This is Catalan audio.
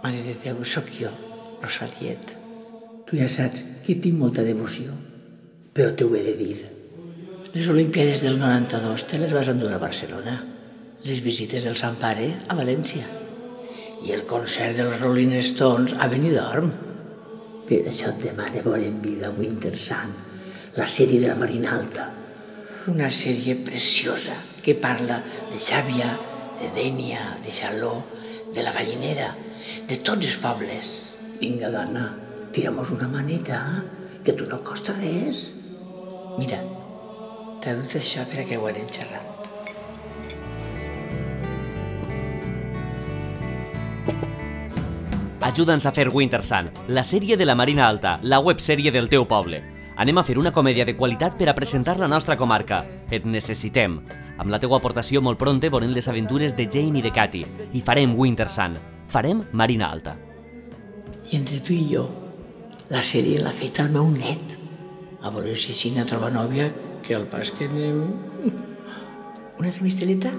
Mare de Déu, sóc jo, Rosaliet. Tu ja saps que tinc molta devoció, però t'ho he de dir. Les Olimpíades del 92 te les vas endur a Barcelona. Les visites del Sant Pare a València. I el concert dels Rolling Stones a Benidorm. Per això et demane veure en vida Winter Sun, la sèrie de la Marina Alta. Una sèrie preciosa que parla de Xàbia, de Dénia, de Xaló, de la Gallinera, de tots els pobles. Vinga, dona, tira'm una maneta, que tu no costa res. Mira, t'ha dut això per a que ho anem xerrant. Ajuda'ns a fer Winter Sun, la sèrie de la Marina Alta, la websèrie del teu poble. Anem a fer una comèdia de qualitat per a presentar la nostra comarca. Et necessitem. Amb la teua aportació molt pronte veurem les aventures de Jane i de Katy. I farem Winter Sun. Farem Marina Alta. I entre tu i jo, la sèrie l'ha fet el meu net. A veure si així no troba nòvia, que al pas que anem... Una altra misteleta?